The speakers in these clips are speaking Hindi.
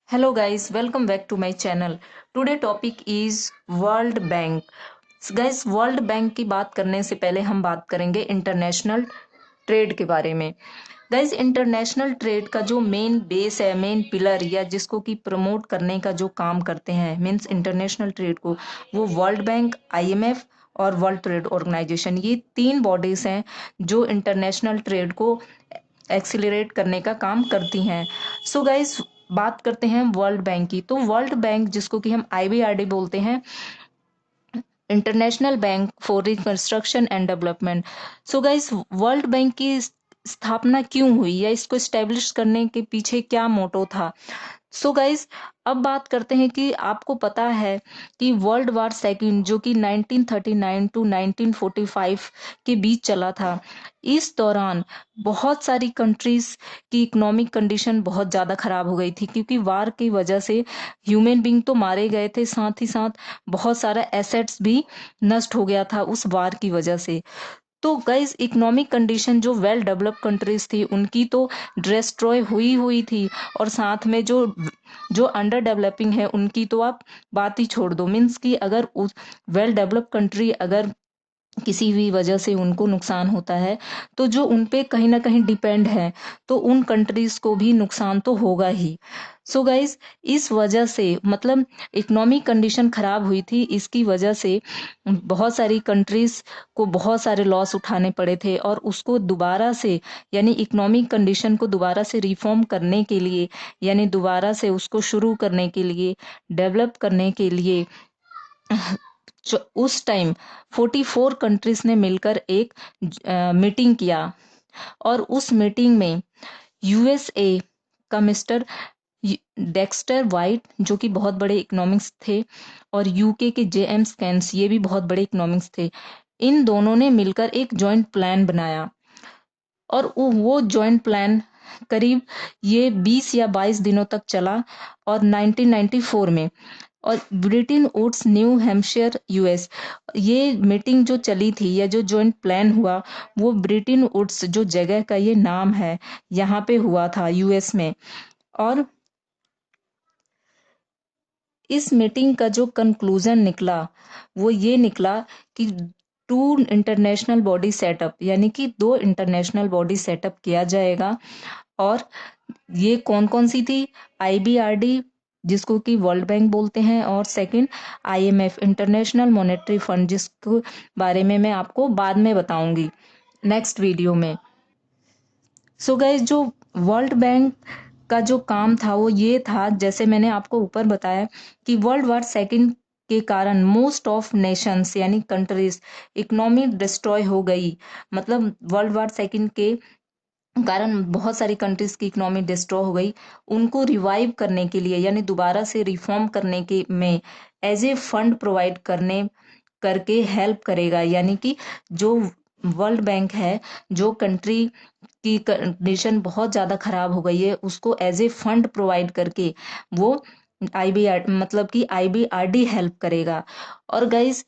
Hello guys, welcome back to my channel. Today topic is World Bank. Guys, world bank की बात करने से पहले हम बात करेंगे इंटरनेशनल ट्रेड के बारे में। गाइज, इंटरनेशनल ट्रेड का जो मेन बेस है, मेन पिलर या जिसको कि प्रमोट करने का जो काम करते हैं मीन्स इंटरनेशनल ट्रेड को, वो वर्ल्ड बैंक, आईएमएफ और वर्ल्ड ट्रेड ऑर्गेनाइजेशन, ये तीन बॉडीज हैं जो इंटरनेशनल ट्रेड को एक्सिलरेट करने का काम करती हैं। सो गाइज, बात करते हैं वर्ल्ड बैंक की। तो वर्ल्ड बैंक, जिसको कि हम आईबीआरडी बोलते हैं, international bank for reconstruction and development. So guys, world bank की स्थापना क्यों हुई या इसको स्टेब्लिश करने के पीछे क्या मोटो था? सो गाइस, अब बात करते हैं कि आपको पता है कि वर्ल्ड वार सेकंड, जो कि 1939 टू 1945 के बीच चला था, इस दौरान बहुत सारी कंट्रीज की इकोनॉमिक कंडीशन बहुत ज़्यादा खराब हो गई थी, क्योंकि वार की वजह से ह्यूमन बींग तो मारे गए थे, साथ ही साथ बहुत सारा एसेट्स भी नष्ट हो गया था उस वार की वजह से। तो गाइज, इकोनॉमिक कंडीशन जो वेल डेवलप्ड कंट्रीज थी उनकी तो डिस्ट्रॉय हुई हुई थी, और साथ में जो जो अंडर डेवलपिंग है उनकी तो आप बात ही छोड़ दो। मीन्स कि अगर उस वेल डेवलप्ड कंट्री अगर किसी भी वजह से उनको नुकसान होता है, तो जो उन पे कहीं ना कहीं डिपेंड है, तो उन कंट्रीज को भी नुकसान तो होगा ही। सो गाइज, इस वजह से मतलब इकोनॉमिक कंडीशन खराब हुई थी, इसकी वजह से बहुत सारी कंट्रीज को बहुत सारे लॉस उठाने पड़े थे, और उसको दोबारा से यानी इकोनॉमिक कंडीशन को दोबारा से रिफॉर्म करने के लिए, यानी दोबारा से उसको शुरू करने के लिए, डेवलप करने के लिए, उस टाइम 44 कंट्रीज ने मिलकर एक मीटिंग किया। और उस मीटिंग में यूएसए का मिस्टर डेक्स्टर वाइट, जो कि बहुत बड़े इकोनॉमिक्स थे, और यूके के जेएम स्कैन्स, ये भी बहुत बड़े इकोनॉमिक्स थे, इन दोनों ने मिलकर एक जॉइंट प्लान बनाया। और वो जॉइंट प्लान करीब ये 20 या 22 दिनों तक चला। और 1994 में, और Bretton Woods, New Hampshire, US, ये मीटिंग जो चली थी या जो जॉइंट प्लान हुआ, वो ब्रिटेन वुड्स, जो जगह का ये नाम है, यहाँ पे हुआ था यूएस में। और इस मीटिंग का जो कंक्लूजन निकला, वो ये निकला कि टू इंटरनेशनल बॉडी सेटअप, यानी कि दो इंटरनेशनल बॉडी सेटअप किया जाएगा। और ये कौन कौन सी थी? आईबीआरडी, जिसको कि वर्ल्ड बैंक बोलते हैं, और second IMF, international monetary fund, जिसको बारे में मैं आपको बाद में बताऊंगी नेक्स्ट वीडियो में। सो गाइस, जो वर्ल्ड बैंक का जो काम था वो ये था, जैसे मैंने आपको ऊपर बताया, कि वर्ल्ड वार सेकंड के कारण मोस्ट ऑफ नेशंस यानी कंट्रीज इकोनॉमी डिस्ट्रॉय हो गई। मतलब वर्ल्ड वार सेकंड के कारण बहुत सारी कंट्रीज की इकोनॉमी डिस्ट्रॉय हो गई। उनको रिवाइव करने के लिए, यानी दोबारा से रिफॉर्म करने के में, एज ए फंड प्रोवाइड करने करके हेल्प करेगा। यानी कि जो वर्ल्ड बैंक है, जो कंट्री की कंडीशन बहुत ज़्यादा खराब हो गई है, उसको एज ए फंड प्रोवाइड करके वो आईबीआर मतलब कि आईबीआरडी हेल्प करेगा। और गाइज,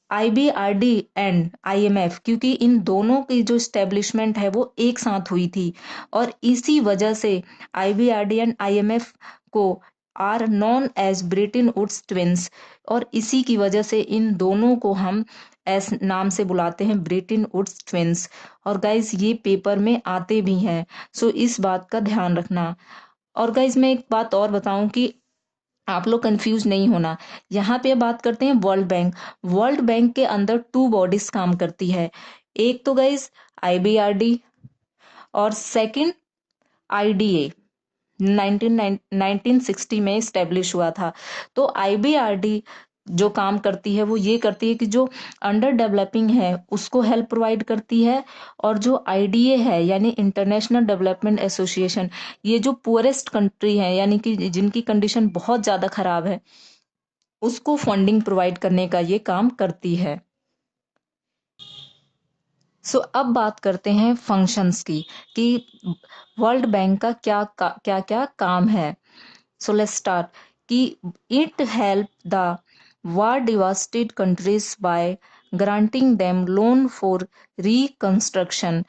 आईबीआरडी एंड आईएमएफ, क्योंकि इन दोनों की जो स्टेब्लिशमेंट है वो एक साथ हुई थी, और इसी वजह से आईबीआरडी एंड आईएमएफ को are known as Bretton Woods twins, और इसी की वजह से इन दोनों को हम एस नाम से बुलाते हैं, ब्रिटेन वुड्स ट्विंस। और गाइज, ये पेपर में आते भी हैं, सो इस बात का ध्यान रखना। और गाइज, मैं एक बात और बताऊं कि आप लोग कंफ्यूज नहीं होना। यहाँ पे बात करते हैं वर्ल्ड बैंक। वर्ल्ड बैंक के अंदर टू बॉडीज काम करती है। एक तो गाइज आईबीआरडी, और सेकंड आईडीए, 1960 में स्टेब्लिश हुआ था। तो आईबीआरडी जो काम करती है वो ये करती है कि जो अंडर डेवलपिंग है उसको हेल्प प्रोवाइड करती है, और जो आईडीए है यानी इंटरनेशनल डेवलपमेंट एसोसिएशन, ये जो पुअरेस्ट कंट्री है यानी कि जिनकी कंडीशन बहुत ज़्यादा खराब है, उसको फंडिंग प्रोवाइड करने का ये काम करती है। सो अब बात करते हैं फंक्शंस की, कि वर्ल्ड बैंक का क्या क्या काम है। सो लेट्स स्टार्ट, कि it help the war devastated countries by granting them loan for reconstruction।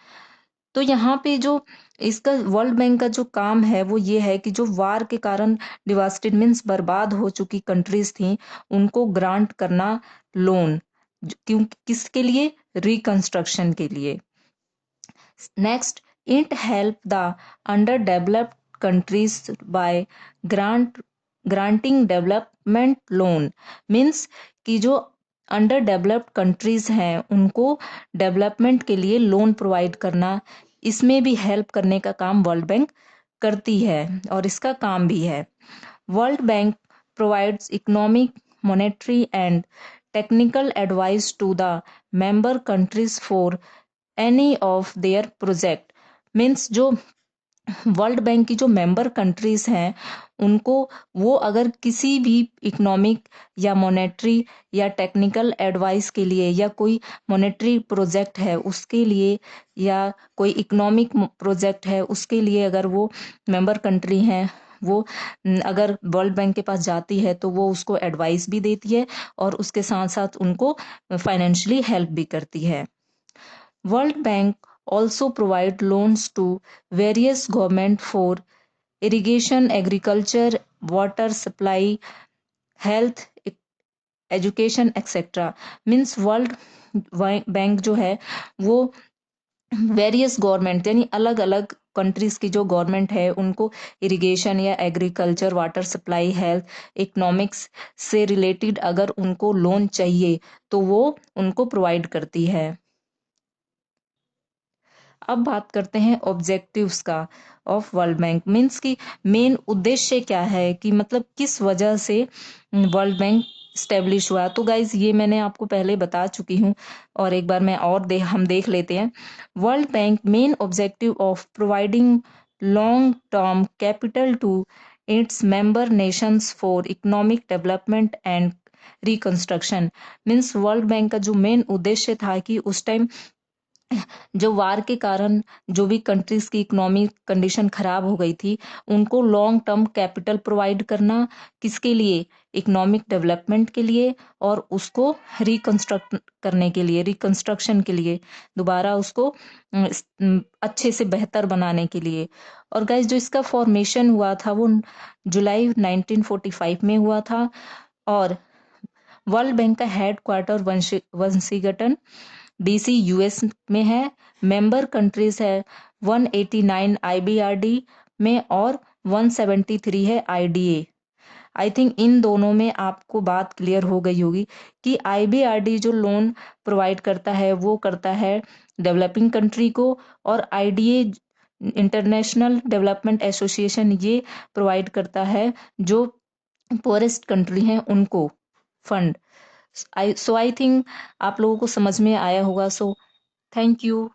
तो यहाँ पे जो इसका वर्ल्ड बैंक का जो काम है वो ये है कि जो वार के कारण डिवास्टेड मीन्स बर्बाद हो चुकी कंट्रीज थी उनको ग्रांट करना लोन, क्यों किसके लिए, रिकंस्ट्रक्शन के लिए। Next, it help the under developed countries by granting development loan, means कि जो अंडर डेवलप्ड कंट्रीज हैं उनको डेवलपमेंट के लिए लोन प्रोवाइड करना, इसमें भी हेल्प करने का काम वर्ल्ड बैंक करती है और इसका काम भी है। World bank provides economic, monetary and technical advice to the member countries for any of their project, means जो वर्ल्ड बैंक की जो मेंबर कंट्रीज हैं उनको वो अगर किसी भी इकोनॉमिक या मॉनेटरी या टेक्निकल एडवाइस के लिए या कोई मॉनेटरी प्रोजेक्ट है उसके लिए या कोई इकोनॉमिक प्रोजेक्ट है उसके लिए अगर वो मेंबर कंट्री हैं वो अगर वर्ल्ड बैंक के पास जाती है तो वो उसको एडवाइस भी देती है और उसके साथ साथ उनको फाइनेंशियली हेल्प भी करती है। World Bank also provide loans to various government for irrigation, agriculture, water supply, health, education etcetera. Means world bank जो है वो वेरियस गवर्नमेंट यानी अलग अलग कंट्रीज की जो गवर्नमेंट है उनको इरिगेशन या agriculture, water supply, health, economics से रिलेटेड अगर उनको लोन चाहिए तो वो उनको प्रोवाइड करती है। अब बात करते हैं ऑब्जेक्टिव्स का ऑफ वर्ल्ड बैंक, मीन्स की मेन उद्देश्य क्या है कि मतलब किस वजह से वर्ल्ड बैंक स्टेब्लिश हुआ। तो गाइज ये मैंने आपको पहले बता चुकी हूँ और एक बार मैं और हम देख लेते हैं। World bank main objective of providing long term capital to its member nations for economic development and reconstruction, means world bank का जो मेन उद्देश्य था कि उस टाइम जो वार के कारण जो भी कंट्रीज की इकोनॉमिक कंडीशन खराब हो गई थी उनको लॉन्ग टर्म कैपिटल प्रोवाइड करना, किसके लिए, इकोनॉमिक डेवलपमेंट के लिए और उसको रिकंस्ट्रक्ट करने के लिए, रिकंस्ट्रक्शन के लिए, दोबारा उसको अच्छे से बेहतर बनाने के लिए। और गाइस जो इसका फॉर्मेशन हुआ था वो जुलाई 1945 में हुआ था और वर्ल्ड बैंक का head quarter Washington DC US में है। मेंबर कंट्रीज है 189 आईबीआरडी में और 173 है आईडीए। आई थिंक इन दोनों में आपको बात क्लियर हो गई होगी कि आईबीआरडी जो लोन प्रोवाइड करता है वो करता है डेवलपिंग कंट्री को और आईडीए इंटरनेशनल डेवलपमेंट एसोसिएशन ये प्रोवाइड करता है जो पोरेस्ट कंट्री हैं उनको फंड। आई थिंक आप लोगों को समझ में आया होगा। So thank you.